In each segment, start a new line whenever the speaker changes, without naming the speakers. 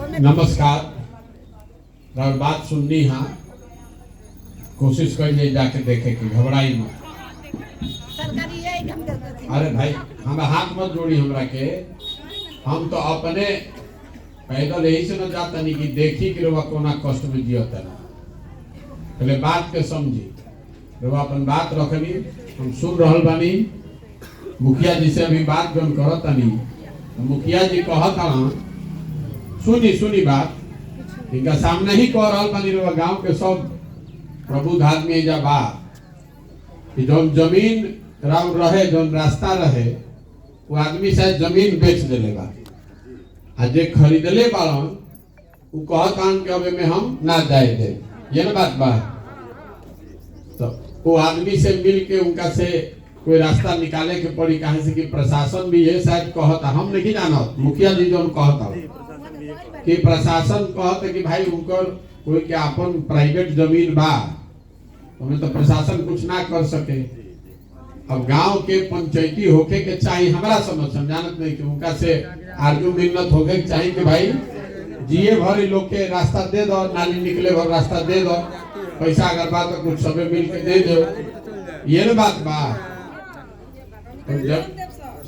नमस्कार। बात सुननी हाँ, कोशिश करिए जाके देखे कि घबराई मत। अरे भाई हम हाथ मत जोड़ी हमरा के, हम तो अपने पैदल यही से न जाता नहीं कि देखी कि रोवा कोना कष्ट में जियता ना। पहले बात के समझी, रोवा अपन बात रखनी, हम सुन रहल बानी। मुखिया जी से अभी बात जन करता नहीं, तो मुखिया जी कहता सुनी बात इनका सामने ही कह रहा बानी। रोवा गांव के सब प्रबुद्ध आदमी जा बात कि जो जमीन राव रहे, जो रास्ता रहे, वो आदमी शायद जमीन बेच देले बा। आ जे खरीदले बाड़न वो कहतान कि अब में हम ना जाए दे, ये ना बात बा। तो वो आदमी से मिल के उनका से कोई रास्ता निकाले के पड़ी, कहे से कि प्रशासन भी ये शायद कहता, हम नहीं जाना। मुखिया जी जो कहता कि प्रशासन कहते कि भाई उनकर कोई के अपन प्राइवेट जमीन बा, उन्हें तो प्रशासन कुछ ना कर सके। अब गांव के पंचायती होके के चाहिए, हमारा समझ समझानत नहीं कि उनका से आर्गुमेंट होके चाहिए कि भाई जिए भर लोग के रास्ता दे दो, नाली निकले भर रास्ता दे दो, पैसा अगर बात तो कुछ सबे मिल के दे दो, ये ना बात बा।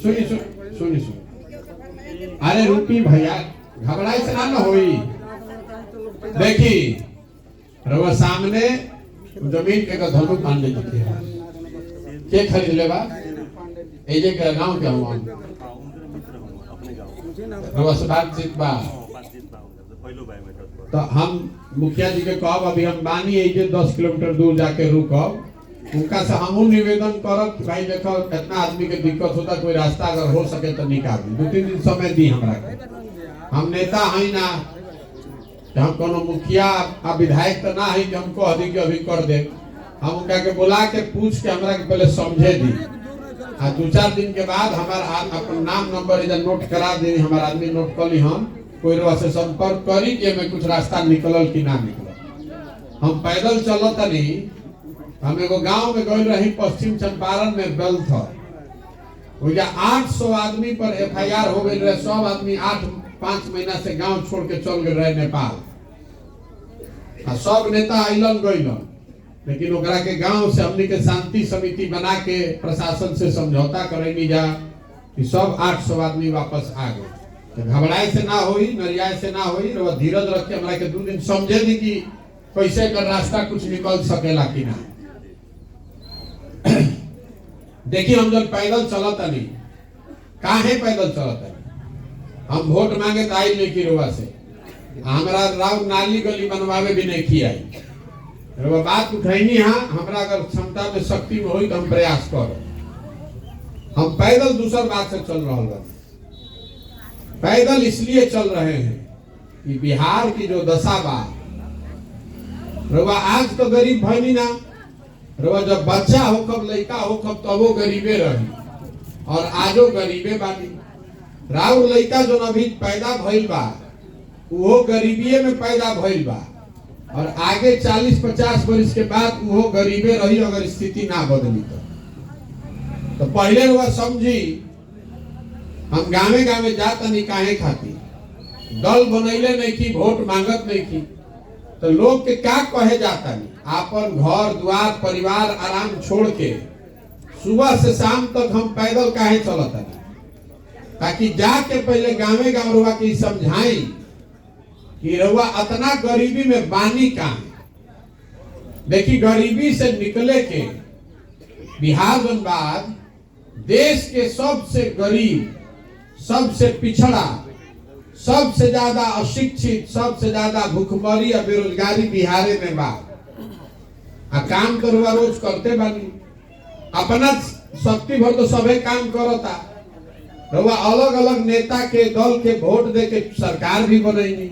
सुनी अरे रुकी भैया, घबराई से ना होई। देखी रवा सामने जमीन के धनु पांडे जी के खरीद ले बा, एजे के गांव के हम रवा से बातचीत बा। तो हम मुखिया जी के कहब अभी हम बानी एजे 10 किलोमीटर दूर जाके रुकब, उनका से हम निवेदन करब भाई देखो इतना आदमी के दिक्कत होता, कोई रास्ता अगर हो सके तो निकाल दी। 2-3 दिन समय दी हमरा के, हम नेता है ना, हम कोनो मुखिया आ विधायक तो ना है कि हम कह दी कि अभी कर दे। हम उनका के बुला के पूछ के हमरा के पहले समझे दी, आ 2-4 दिन के बाद हमारा अपन नाम नंबर इधर नोट करा दी, हमारा आदमी नोट कर ली, हम कोई रवा से संपर्क करी कि हमें कुछ रास्ता निकलल कि ना निकलल। हम पैदल चलत नहीं, हम एगो गांव में गए रही पश्चिम चंपारण में बेल था, 800 आदमी पर FIR हो गई रहे। सब आदमी 8-5 महीना से गांव छोड़ के चल गए रहे नेपाल। सब नेता अलन गइलन, लेकिन ओकरा के गांव से हमने के शांति समिति बना के प्रशासन से समझौता करेनी जा कि सब 800 आदमी वापस आ गए। तो घबराए से ना होई, नरियाए से ना होई, धीरज रख के हमरा के 2 दिन समझे दी कि कैसे कर रास्ता कुछ निकल सकेला कि ना। देखिए हम जब पैदल चलता नहीं, काहे पैदल चलता नहीं, हम वोट मांगे तो आई नहीं की रोवा से, हमारा राव नाली गली बनवावे भी नहीं की आई। रोवा बात उठैनी हाँ, हमरा अगर क्षमता में शक्ति में होई तो हम प्रयास करो। हम पैदल दूसर बात से चल रहा है, पैदल इसलिए चल रहे हैं कि बिहार की जो दशा बा, रोवा आज तो गरीब भइनी ना, रोवा जब बच्चा हो कब लड़का हो कब तो वो गरीबे रही, और आजो गरीबे बानी। राव लड़का जो अभी पैदा भइल बा वो गरीबीए में पैदा भइल बा, और आगे 40-50 वर्ष के बाद वो गरीबे रही अगर स्थिति ना बदली तो पहले रोवा समझी। हम गावे गावे जाता नहीं काहे खाती, दल बनैले नहीं की, वोट मांगत नहीं की, तो लोग के क्या कहे जाता नहीं, आपन घर द्वार परिवार आराम छोड़ के सुबह से शाम तक हम पैदल काहे चलता नहीं, ताकि जाके पहले गावे गाँव रुआ की समझाई कि रुआ इतना गरीबी में बानी का। देखी गरीबी से निकले के बिहार बाद देश के सबसे गरीब, सबसे पिछड़ा, सबसे ज्यादा अशिक्षित, सबसे ज्यादा भूखमरी और बेरोजगारी बिहार में बा। काम तो रुआ रोज करते बानी, अपना शक्ति भर तो सबे काम करता। रुआ अलग अलग नेता के दल के वोट दे के सरकार भी बनेगी,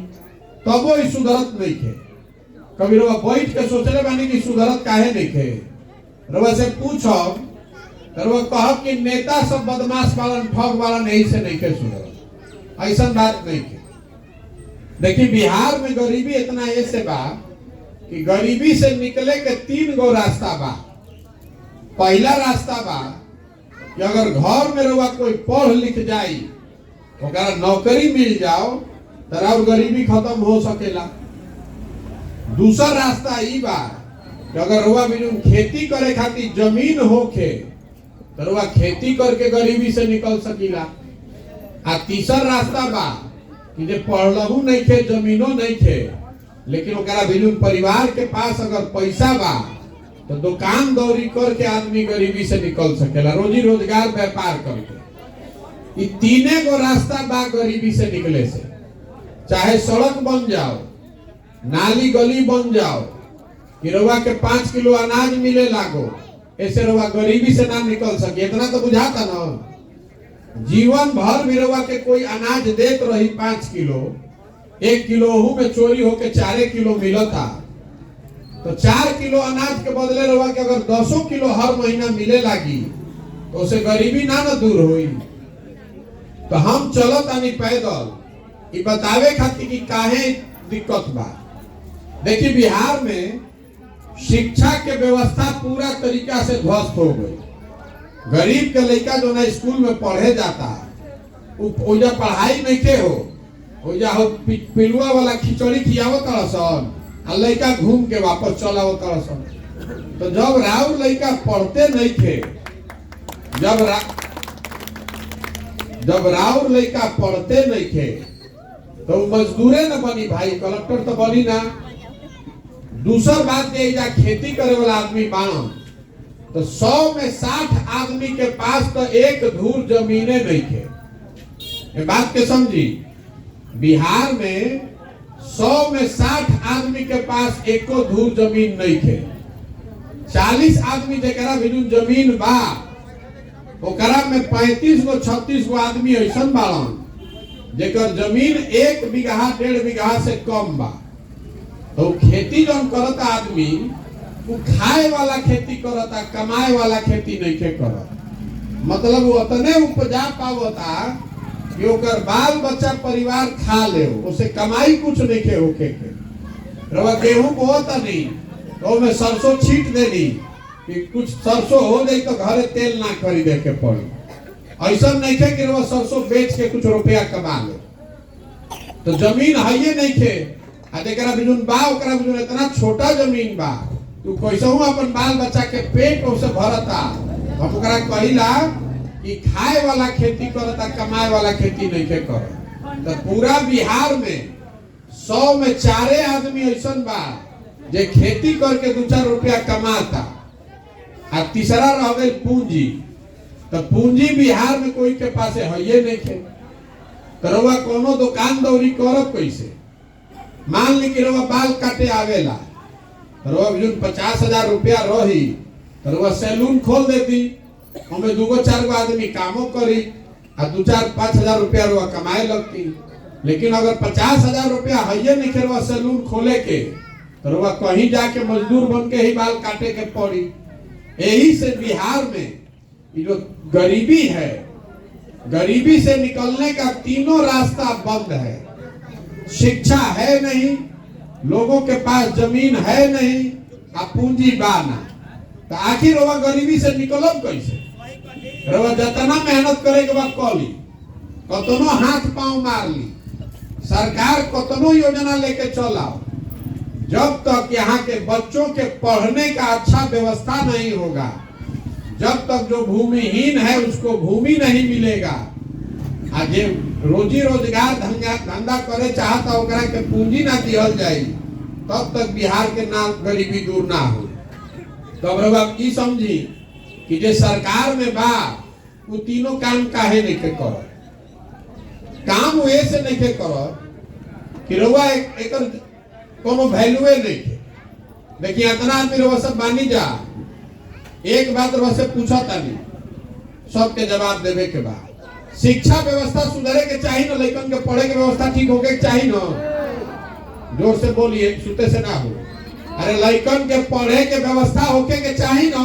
तब वो सुधरत नहीं थे। कभी रुआ बैठ के सोचले बानी कि सुधरत काहे नहीं थे। रुआ से पूछो रुआ कहब कि नेता सब बदमाश वालन ठग वालन यही से नहीं थे सुधरत, ऐसा बात नहीं थी। देखिए बिहार में गरीबी इतना ऐसे बा कि गरीबी से निकले के 3 गो रास्ता बा। पहला रास्ता बा कि अगर घर में रुआ कोई पढ़ लिख जाई, नौकरी मिल जाओ तो और गरीबी खत्म हो सकेला। दूसरा रास्ता ई बा कि अगर रुआ बिजुन खेती करे खातिर जमीन होखे तो रुआ खेती करके गरीबी से निकल सकीला। आ तीसरा रास्ता बा कि जे पढ़लहू नहीं थे, जमीनो नहीं थे, लेकिन ओकरा बिजुन परिवार के पास अगर पैसा बा तो दुकान दौरी करके आदमी गरीबी से निकल सकेला, रोजी रोजगार व्यापार करके। ये तीने गो रास्ता बा गरीबी से निकले से। चाहे सड़क बन जाओ, नाली गली बन जाओ, कि रउआ के 5 किलो अनाज मिले लागो, ऐसे रउआ गरीबी से ना निकल सके। इतना तो बुझाता ना, जीवन भर भी रउआ के कोई अनाज देत रही 5 किलो, 1 किलो ओहू में चोरी होके 4 किलो मिलता, तो 4 किलो अनाज के बदले रउआ के अगर 10 किलो हर महीना मिले लागी तो उसे गरीबी ना दूर हुई। तो हम चलत आनी पैदल ये बतावे खातिर कि काहे दिक्कत बा। देखिए बिहार में शिक्षा के व्यवस्था पूरा तरीका से ध्वस्त हो गई। गरीब के लड़का जो ना स्कूल में पढ़े जाता, ओजा पढ़ाई नहीं के हो, ओजा हो पिलुआ वाला खिचड़ी खियावो तरसन आ लड़का घूम के वापस चलावो तरसन। तो जब राउर लड़का पढ़ते नहीं थे, जब राउर लड़का पढ़ते नहीं थे तो मजदूरे न बनी भाई, कलेक्टर तो बनी ना। दूसर बात ये जा खेती करे वाला आदमी बानो तो 100 में 60 आदमी के पास तो एक धूर जमीने नहीं थे। ये बात के समझी, बिहार में 100 में 60 आदमी के पास एको धूर जमीन नहीं थे। 40 आदमी जरा भी जमीन बा, ओकरा में 35 गो 36 गो आदमी ऐसा बाड़न जेकर जमीन 1 बीघा 1.5 बीघा से कम बा। तो खेती जौन करता आदमी वो खाए वाला खेती करता, कमाए वाला खेती नहीं के करता। मतलब वो उतने उपजा पावता कि ओकर बाल बच्चा परिवार खा ले, उसे कमाई कुछ नहीं के होके के। रवा गेहूं बोता नहीं तो में सरसों छीट देनी कि कुछ सरसों हो जाए तो घरे तेल ना खरीदे के पड़े। ऐसा नहीं थे कि रवा सरसों बेच के कुछ रुपया कमा ले। तो जमीन है ये नहीं थे, जेकरा बिजुन बा ओकरा बिजुन इतना छोटा जमीन बा तू कैसे अपन बाल बच्चा के पेट से भरता। हम ओकरा कहिला कि खाए वाला खेती करता, कमाए वाला खेती नहीं के कर। तो पूरा बिहार में 100 में 4 आदमी ऐसा बा जे खेती करके 2-4 रुपया कमाता। आ तीसरा रह गई पूंजी। तो पूंजी बिहार में कोई के पास है ये नहीं थे। तो रउआ कोनो दुकान दौरी करब कैसे? मान ली कि रउआ बाल काटे आवेला, रउआ 50,000 रुपया रही तो रउआ सैलून खोल देती, हमें 2-4 आदमी कामों करी आ 2-4-5 रुपया रउआ कमाए लगती। लेकिन अगर 50,000 रुपया है नहीं रउआ सैलून खोले के तो रउआ कहीं जाके मजदूर बन के ही बाल काटे के पड़ी। यही से बिहार में जो गरीबी है, गरीबी से निकलने का तीनों रास्ता बंद है। शिक्षा है नहीं, लोगों के पास जमीन है नहीं, आ पूंजी बाना। तो आखिर रवा गरीबी से निकलब कैसे? रवा जितना मेहनत करे के बाद कली, कतनो हाथ पांव मार ली, सरकार कतनो योजना लेके चलाओ, जब तक यहाँ के बच्चों के पढ़ने का अच्छा व्यवस्था नहीं होगा, जब तक जो भूमिहीन है उसको भूमि नहीं मिलेगा, आज रोजी रोजगार धंधा करे चाहता ओकरा के पूंजी ना दिहल जाई, तब तक बिहार के ना गरीबी दूर ना हो। तब रउआ ई समझी कि जे सरकार में बा वो तीनों काम काहे नहीं के कर। काम वे से नहीं के कर कि रउआ एक कोनो वैल्यूए नहीं के। देखिए इतना आदमी रउआ सब बानी जा, एक बात रउआ से पूछा तानी, सबके जवाब देवे के बाद शिक्षा व्यवस्था सुधरे के चाहिए ना, लड़कन के पढ़े के व्यवस्था ठीक होके के चाहिए ना। जोर से बोलिए, सुते से ना हो। अरे लड़कन के पढ़े के व्यवस्था होके के चाहिए ना।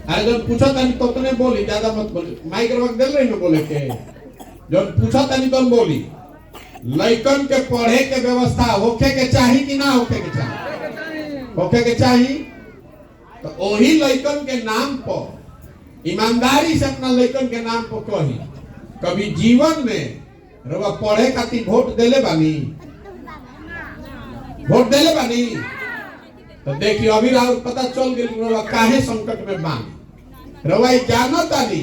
अरे जब पूछा था तो उतने बोली, ज्यादा मत बोली, माइक रख दे रही ना बोले के। जब पूछा था तो बोली लड़कन के पढ़े के व्यवस्था होके के चाहिए कि ना होके के चाहिए? होके के चाहिए। तो वही लड़कन के नाम पर ईमानदारी से अपना लड़कन के नाम पर कही, कभी जीवन में रउआ पढ़े खातिर वोट देले बानी? वोट देले बानी? तो देखिए अभी राउर पता चल गई रउआ काहे संकट में बानी। रउआ जानत तानी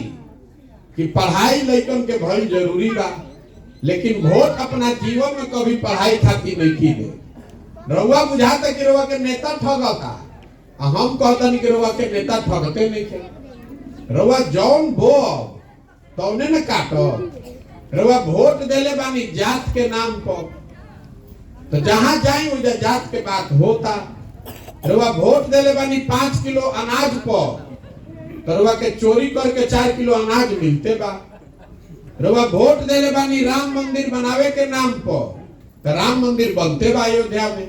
कि पढ़ाई लइकन के भइल जरूरी बा, लेकिन वोट अपना जीवन में कभी पढ़ाई खातिर नहीं की दे। रउआ बुझाता कि रउआ के नेता ठगता, हम कहता कि रउआ के नेता ठगते नहीं थे। रउआ जौन बो तौने न काटो। रउआ वोट देले बानी जात के नाम पर, तो जहां जाई उधर जात के बात होता। रउआ वोट देले बानी 5 किलो अनाज पर, तो रउआ के चोरी करके 4 किलो अनाज मिलते बा। रउआ वोट देले बानी राम मंदिर बनावे के नाम पर, तो राम मंदिर बनते बा अयोध्या में।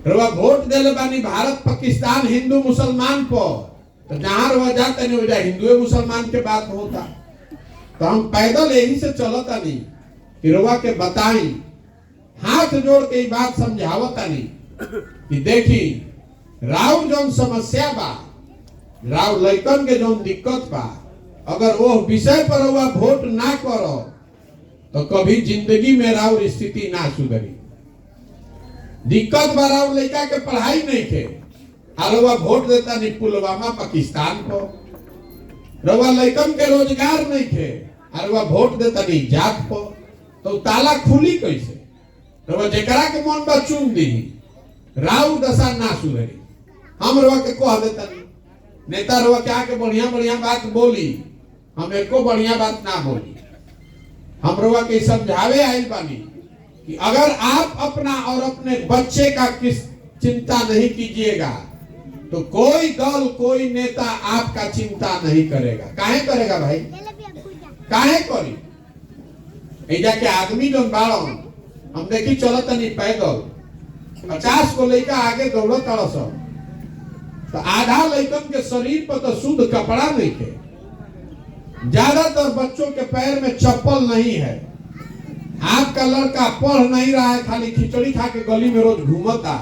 रउआ वोट देले बानी भारत पाकिस्तान हिंदू मुसलमान पर, तो जहां रउआ जाते नहीं उधर हिंदू मुसलमान के बात होता। तो हम पैदल यही से चलता नहीं कि रउआ के बताई, हाथ जोड़ के बात समझावता नहीं कि देखी राव जौन समस्या बा, राव लइकन के जौन दिक्कत बा, अगर वो विषय पर रउआ वोट ना करो तो कभी जिंदगी में राव स्थिति ना सुधरी। दिक्कत बा राव लइका के पढ़ाई नहीं के, रउआ वोट देता नहीं पुलवामा पाकिस्तान को। रउआ लइकन के रोजगार नहीं के, रउआ वोट देता नहीं जात को, तो ताला खुली कैसे? रउआ जेकरा के मन बा चुन दी, राव दशा ना सुधरी। हम रउआ के कह देता नहीं, नेता रउआ के आके बढ़िया बढ़िया बात बोली, हम एको बढ़िया बात ना बोली। हम रउआ के समझावे आइल बानी कि अगर आप अपना और अपने बच्चे का किस चिंता नहीं कीजिएगा तो कोई दल कोई नेता आपका चिंता नहीं करेगा। काहे करेगा भाई? काहे करी? एजा के आदमी जो बाड़न हम देखी चलत नहीं पैदल, 50 को लेकर आगे दौड़त सब, तो आधा लइकन के शरीर पर तो शुद्ध कपड़ा नहीं है। ज्यादातर बच्चों के पैर में चप्पल नहीं है। आपका लड़का पढ़ नहीं रहा है, खाली खिचड़ी खा के गली में रोज घूमता।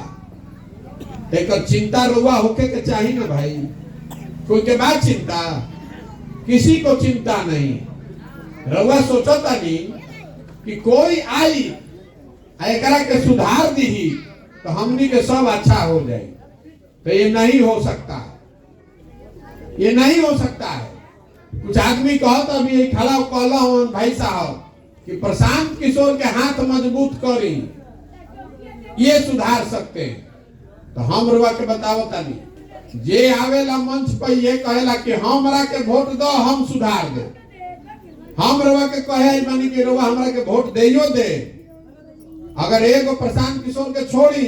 एक चिंता रुआ होके के चाहिए ना भाई। कोई के बाद चिंता, किसी को चिंता नहीं। रउआ सोचता नहीं कि कोई आई एकरा के सुधार दी तो हमनी के सब अच्छा हो जाए, तो ये नहीं हो सकता, ये नहीं हो सकता है। कुछ आदमी कहता अभी खड़ा कहला हूं भाई साहब कि प्रशांत किशोर के हाथ मजबूत करी, ये सुधार सकते हैं। तो हम रुआ के बतावता नहीं, जे आवेला मंच पर ये कहेला कि हमरा के वोट दो हम सुधार दे। हम रुआ के कहे मानी कि रुआ हमरा के वोट देयो दे। अगर एगो प्रशांत किशोर के छोड़ी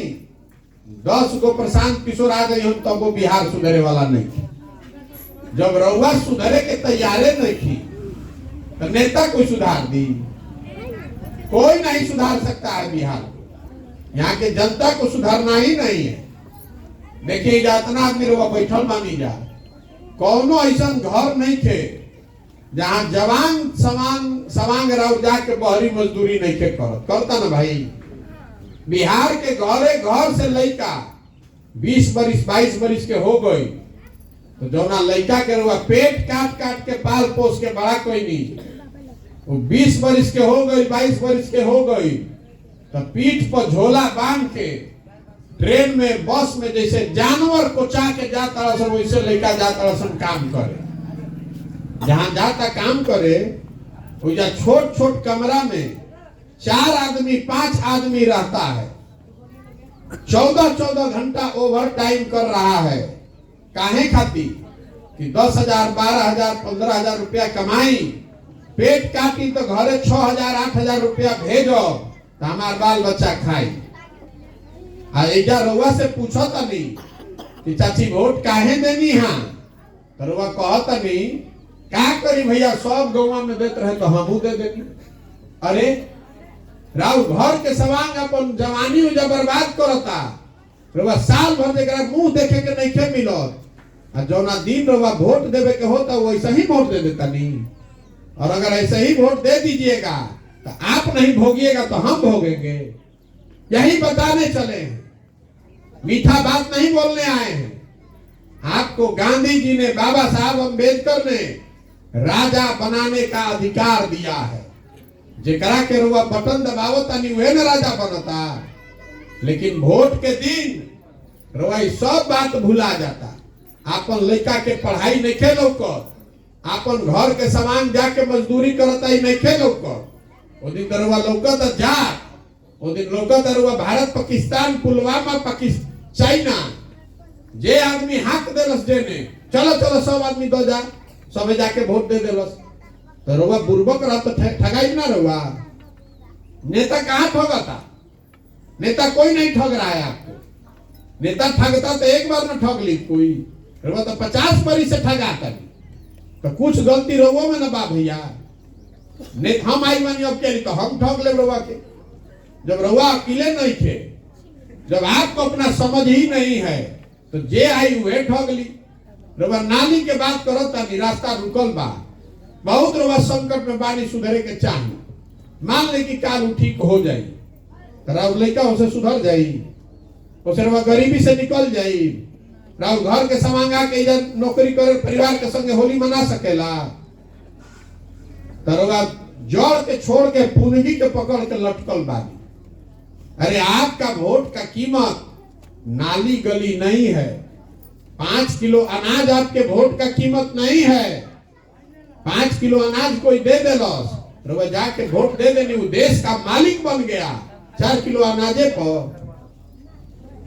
10 गो प्रशांत किशोर आ गई हम, तो वो बिहार सुधरे वाला नहीं। जब रउआ सुधरे के तैयारे नहीं थी तो नेता कोई सुधार दी? कोई नहीं सुधार सकता है बिहार। यहाँ के जनता को सुधारना ही नहीं है। देखिए इतना आदमी रउआ बैठल मानी जा, कौनो ऐसा घर नहीं थे जहाँ जवान सवांग राव जाके बहरी मजदूरी नहीं के करता ना भाई। बिहार के घरे घर से लड़का 20 बरिस 22 बरिस के हो गई, तो जौना लड़का के रुआ पेट काट काट के पाल पोस के बड़ा कोई नहीं, वो 20 बरिस के हो गई 22 बरिस के हो गई, तो पीठ पर झोला बांध के ट्रेन में बस में जैसे जानवर को चा के जाता रसन, वैसे लड़का जाता रसन काम करे। जहां जाता काम करे वैसा छोट छोट कमरा में 4 आदमी 5 आदमी रहता है, 14 घंटा ओवर टाइम कर रहा है। काहे खाती कि 10,000 12,000 15,000 रुपया कमाई, पेट काटी तो घरे 6,000 8,000 रुपया भेजो तो हमार बाल बच्चा खाई। एजा रउआ से पूछो तनी कि चाची वोट काहे देनी हाँ, तो रउआ कहता नहीं क्या करी भैया, सब गौवा में देते रहे तो हमू दे देनी। अरे राव घर के सवांग अपन जवानी उजा बर्बाद करता, रउआ साल भर जरा मुंह देखे के नहीं के मिलत, और जौना दिन रउआ वोट देवे के होता वैसे ही वोट दे देता नहीं। और अगर ऐसे ही वोट दे दीजिएगा तो आप नहीं भोगिएगा तो हम भोगेंगे। यही बताने चले हैं, मीठा बात नहीं बोलने आए हैं। आपको गांधी जी ने, बाबा साहब अम्बेडकर ने राजा बनाने का अधिकार दिया है। जेकरा के रुआ बटन दबावो तनी वे न राजा बनता, लेकिन वोट के दिन रुआ सब बात भुला जाता। आपन लड़का के पढ़ाई नहीं खेलो कर, आपन घर के सामान जाके मजदूरी करता ही नहीं खेलो कर। वो दिन दरुआ लौकत जा, वो दिन लौकत दरुआ भारत पाकिस्तान पुलवामा पाकिस्तान चाइना जे आदमी हाथ देलस देने चलो चलो सब आदमी दो जा, सब जाके वोट दे देलस। तो रुआ बुर्बक रहा तो ठगाई ना रुआ। नेता कहाँ ठगता? नेता कोई नहीं ठग रहा है आपको। नेता ठगता तो एक बार न ठग ली कोई, रुआ तो 50 बारी से ठगाता। तो कुछ गलती रुआ में ना बा भैया। हम आई मानी अब क्या तो हम ठग ले रुआ के। जब रुआ अकेले नहीं थे, जब आपको अपना समझ ही नहीं है, तो जे आई हुए ठग ली। रुआ नाली के बात करो तनी रास्ता रुकल बा, बहुत रुआ संकट में बानी, सुधरे के चाहिए। मान ले कि काल ठीक हो जाई, राव लड़का उसे सुधर जाई, उसे रुआ गरीबी से निकल जाई, राव घर के समांगा के इधर नौकरी करे परिवार के संगे होली मना सकेला। तरुआ जड़ के छोड़ के पुनगी के पकड़ के लटकल बानी। अरे आपका वोट का कीमत नाली गली नहीं है। 5 किलो अनाज आपके वोट का कीमत नहीं है। 5 किलो अनाज कोई दे देलस, रुआ जाके वोट दे देनी, वो देश का मालिक बन गया 4 किलो अनाजे पर।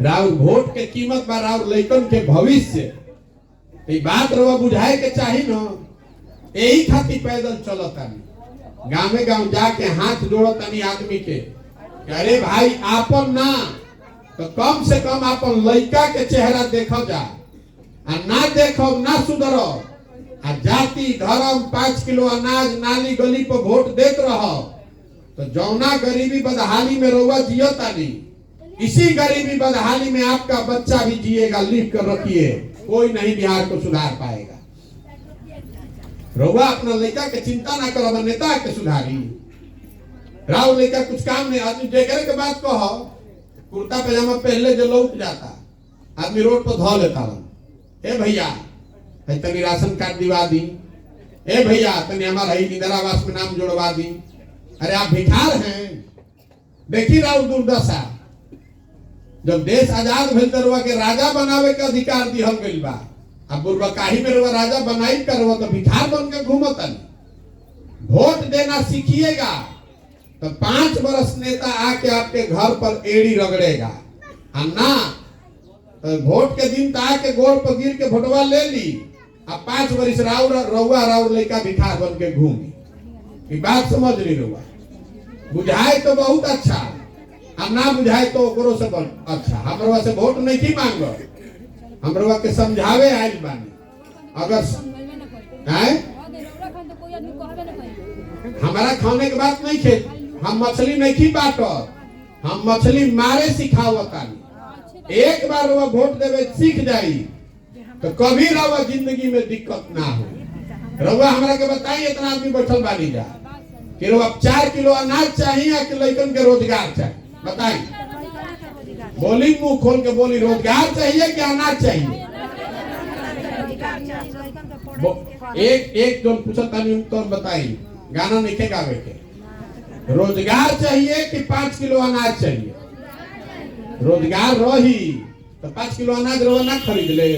राउर वोट के कीमत बा राउर लइकन के भविष्य। ये बात रुआ बुझाए के चाहिए न। यही खातिर पैदल चलतानी, गाँव गाँव जाके हाथ जोड़तानी आदमी के, अरे भाई आपन ना तो कम से कम आपन लइका के चेहरा देखो जा, ना देखो ना सुधरो, जाति धर्म 5 किलो अनाज नाली गली पर वोट देत रहो, तो जौना गरीबी बदहाली में रोवा जियतानी, इसी गरीबी बदहाली में आपका बच्चा भी जिएगा। लिख कर रखिए, कोई नहीं बिहार को सुधार पाएगा। रोवा अपना लड़का के चिंता ना करो, नेता के सुधारी। राव लड़का कुछ काम नहीं, आदमी जेकरे के बात कहो, कुर्ता पैजामा पहले जो लौट जाता, आदमी रोड पर धो लेता। ए भैया तनी राशन कार्ड दिवा दी, ए भैया तनी हमारा इंदिरा आवास में नाम जोड़वा दी। अरे आप भिखार हैं। देखी राव दुर्दशा, जब देश आजाद भेल तो के राजा बनावे के अधिकार दिहल गइल बा, अब बुर्बकाही में रुआ राजा बनाई करवा तो भिखार बन के घूमतन। वोट देना सीखिएगा तो 5 वर्ष नेता आके आपके घर पर एड़ी रगड़ेगा, और ना तो वोट के दिन तो आके गोड़ पर गिर के वोटवा ले ली, अब 5 वर्ष राउर लड़का भिखार बन के घूमी। बात समझ ली रुआ। बुझाए तो बहुत अच्छा, और ना बुझाए तो ओकरो से अच्छा। हमरवा से वोट नहीं की मांगो, हमरवा के समझावे आइल बानी। अगर हमारा खाने के बात नहीं खे, हम मछली नहीं खी बाटो, हम मछली मारे सिखावतानी। एक बार वो वोट देवे सीख जाई तो कभी रवा जिंदगी में दिक्कत ना हो। रवा हमरा के बताई, इतना आदमी बैठल बानी जा कि रवा 4 किलो अनाज चाहिए या कि लड़कन के रोजगार चाहिए? बताई, बोली मुंह खोल के बोली, रोजगार चाहिए कि अनाज चाहिए? एक जो पूछा तानी तो बताई, गाना नहीं गावे के, रोजगार चाहिए कि 5 किलो अनाज चाहिए? रोजगार रही तो 5 किलो अनाज रोज ना खरीद ले,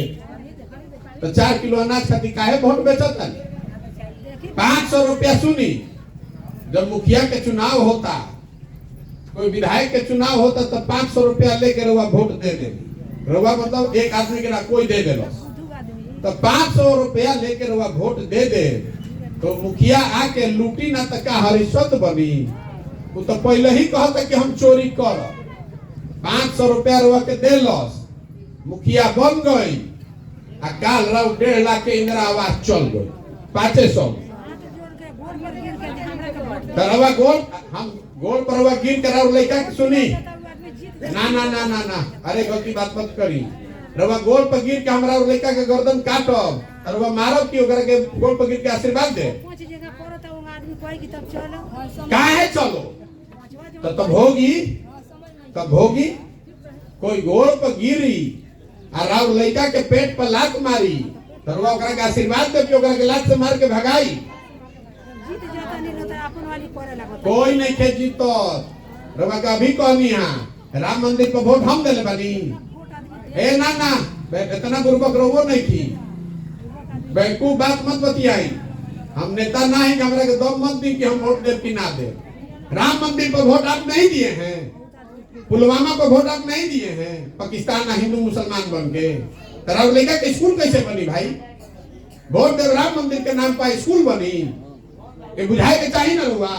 तो 4 किलो अनाज खातिर काहे वोट बेचता? 500 रुपया सुनी, जब मुखिया के चुनाव होता, कोई विधायक के चुनाव होता, तो 500 रुपया लेके रवा वोट दे दे। रवा मतलब एक आदमी के ना कोई दे दे, तो 500 रुपया लेके रवा वोट दे दे, तो मुखिया आके लूटी ना तक हरिश्वत बनी। वो तो पहले ही कहता कि हम चोरी कर, 500 रुपया रवा के दे लस, मुखिया बन गई, आ काल राव 1.5 लाख के इंदिरा आवास चल गई 500। तरवा गोल हम गोल पर रवा गिन कर लड़का सुनी, ना ना ना ना ना, अरे गलती बात मत करी। रवा गोल पर गिर के हमरा लड़का के गर्दन काटब, रवा मारब कि ओकरा के गोल पर गिर के आशीर्वाद दे? काहे चलो तो तब होगी, तब होगी। कोई गोल पर गिरी और राव लड़का के पेट पर लात मारी, तो ओकरा के आशीर्वाद दे कि ओकरा के लात से मार के भगाई? कोई नहीं खे जीतो रवा का अभी कहनी है राम मंदिर पर वोट हम दिले बनी ए ना ना इतना बुर्बक रहो नहीं की बेवकूफ बात मत बतियाई हम नेता ना है कि हमरा के दम मत दी कि हम वोट दे कि ना दे राम मंदिर पर वोट आप नहीं दिए हैं पुलवामा पर वोट आप नहीं दिए हैं पाकिस्तान ना हिंदू मुसलमान बन के तेरा लड़का के स्कूल कैसे बनी भाई वोट दे राम मंदिर के नाम पर स्कूल बनी ये बुझाए के चाहिए ना रुआ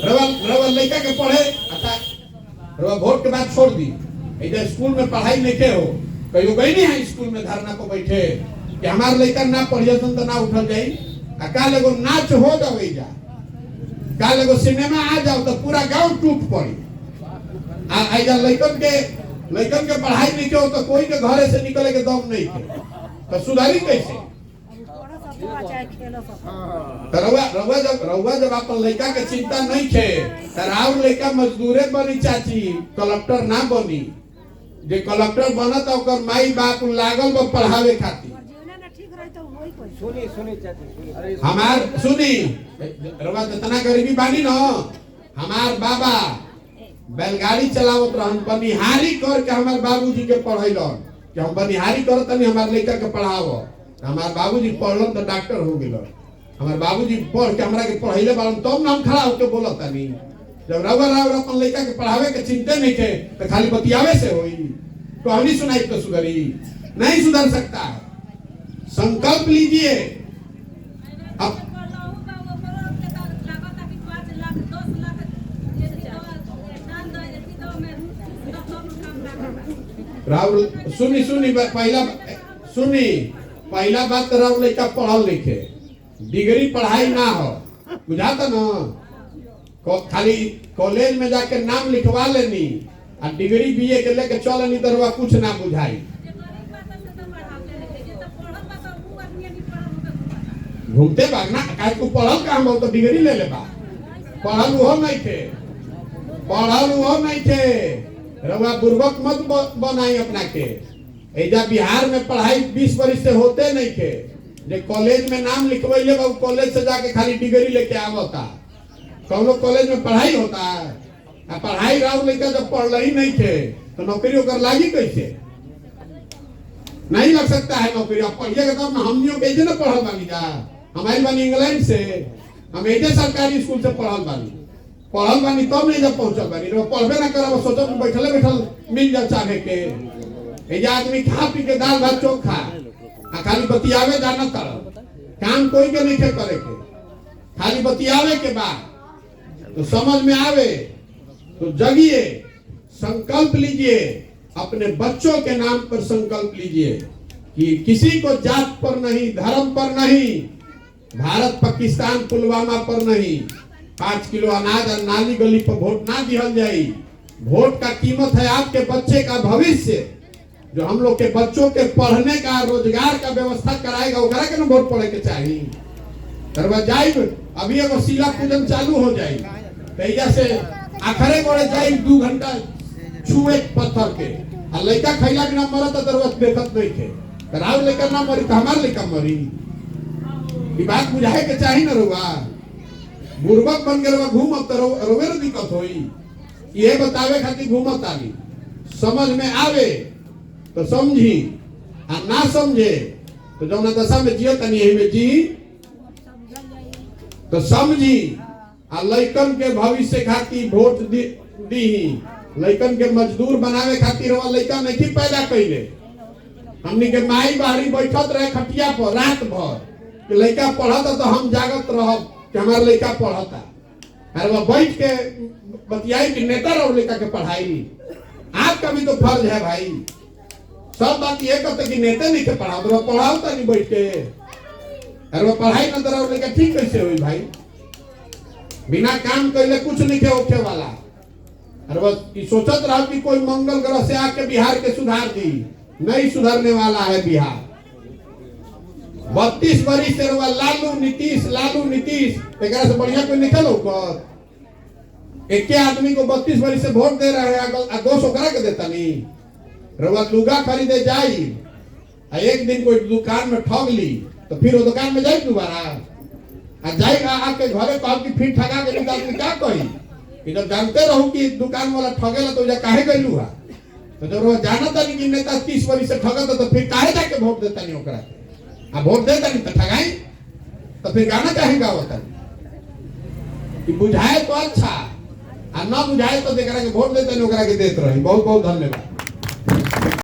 रवा लड़का के पढ़े अच्छा रवा वोट के बाद छोड़ दी इधर स्कूल में पढ़ाई नहीं हो कहीं गई नहीं है स्कूल में धरना को बैठे कि हमारे लड़का ना पढ़िए तो ना उठल जाई काल एगो नाच हो जाए जा काल एगो सिनेमा आ जाओ तो पूरा गांव टूट पड़ी आ लड़कन के पढ़ाई नहीं हो तो कोई के घरे से निकले के दम नहीं थे तो सुधारी कैसे रउआ जब अपन लड़का के चिंता नहीं थे तराव लड़का मजदूरे बनी चाची कलेक्टर ना बनी जे कलेक्टर बनत ओकर माई बाप लागल बा पढ़ावे खातिर हमार सुनी रउआ जितना गरीबी बानी न हमार बाबा बैलगाड़ी चलावत रहन बनिहारी करके हमार बाबूजी के पढ़ैलन कि हम बनिहारी करत नहीं हमार लड़का के पढ़ावो हमार बाबूजी पढ़लन तो डॉक्टर हो गेल हमार बाबूजी पढ़ के हमरा के पढ़ैले बालन तब ना हम खड़ा होके बोलत नहीं जब रउआ अपन लड़का के पढ़ावे के चिंता नहीं थे तो खाली बतियावे से होई कहानी सुनाई तो सुधरी नहीं सुधर सकता है संकल्प लीजिए अब राहुल सुनी पहला बात तो राहुल लड़का पढ़ल लिखे डिग्री पढ़ाई ना हो बुझाता ना खाली कॉलेज में जाके नाम लिखवा लेनी और डिग्री बीए के लेके चल नहीं तो कुछ ना बुझाई घूमते भागना काहे को पढ़ल काम हो तो डिग्री ले ले बा पढ़ल वो नहीं थे रउआ बुर्बक मत बनाई अपना के एजा बिहार में पढ़ाई 20 वर्ष से होते नहीं थे जे कॉलेज में नाम लिखवाइले बा कॉलेज से जाके खाली डिग्री लेके आवता कौनो कॉलेज में पढ़ाई होता है आ पढ़ाई राव लड़का जब पढ़ ही नहीं थे तो नौकरी होकर लागी कैसे नहीं लग सकता है नौकरी अब पढ़िएगा तब ना हमनियों कैसे ना पढ़ल बानी जा हमारी बानी इंग्लैंड से हम एजे सरकारी स्कूल से पढ़ल बानी तब नहीं जब पहुंचल बानी पढ़बे ना करब सोचल बैठल मिल जा चाहे के एजे आदमी खा पी के दाल भात चोखा आ खाली बतियावे जाना कर काम कोई के नहीं करे के खाली बतियावे के बाद तो समझ में आवे तो जगिए संकल्प लीजिए अपने बच्चों के नाम पर संकल्प लीजिए कि किसी को जात पर नहीं धर्म पर नहीं भारत पाकिस्तान पुलवामा पर नहीं 5 किलो अनाज और नाली गली पर वोट ना दिया जाए वोट का कीमत है आपके बच्चे का भविष्य जो हम लोग के बच्चों के पढ़ने का रोजगार का व्यवस्था कराएगा ओकरा के ना वोट पड़े के चाहिए तरवा जाए अभी एगो शिला पूजन चालू हो जाए तैया से आखरे गोड़े जाए 2 घंटा छुए पत्थर के आ लड़का खैला बिना मरत तरवा देखत नहीं थे राव लेकर ना मरी तो हमार लेकर मरी ये बात बुझाए के चाहिए ना रुआ बुर्बक बन के रुआ घूमत तो रोवे दिक्कत होई ये बतावे खातिर घूमत आली समझ में आवे तो समझी आ ना समझे तो जब ना दशा में जियो तनी यही में जी तो समझी आ लइकन के भविष्य खातिर वोट दी लइकन के मजदूर बनावे खातिर वो लइका नहीं पैदा कइले हमनी के माई बाहरी बैठत रहे खटिया पर रात भर कि लइका पढ़ता तो हम जागत रहब कि हमार लइका पढ़ता अरे वो बैठ के बतियाई कि नेता रहो लइका के पढ़ाई आपका भी तो फर्ज है भाई सब बात ये कहते कि नेता नहीं के पढ़ाओ तो पढ़ाओ तो नहीं बैठ के अरे वो पढ़ाई ना तरह लइका ठीक कैसे हुई भाई बिना काम कैले कुछ नहीं के होखे वाला अरे वो सोचत रहा कि कोई मंगल ग्रह से आके बिहार के सुधार दी नहीं सुधरने वाला है बिहार 32 वर्ष से लालू नीतीश एक से बढ़िया कोई निकल होकर एक आदमी को 32 वर्ष से वोट दे रहे हैं दोष ओकरा के देता नहीं रउआ लुगा खरीदे जाई एक दिन कोई दुकान में ठग ली तो फिर वो दुकान में जाए दोबारा आ जाएगा आके घरे कह कि फिर ठगा के निकाल के क्या कही कि जब जानते रहूं कि दुकान वाला ठगेला तो जा काहे गइलू हा तो जब वो जाना था कि नेता 30 वर्ष से ठगत तो फिर काहे जाके वोट देता नहीं ओकरा आ वोट देता नहीं तो ठगाई तो फिर गाना काहे गावता कि बुझाए तो अच्छा आ ना बुझाए तो देखरा के वोट देता नहीं ओकरा के देत रही। बहुत बहुत धन्यवाद।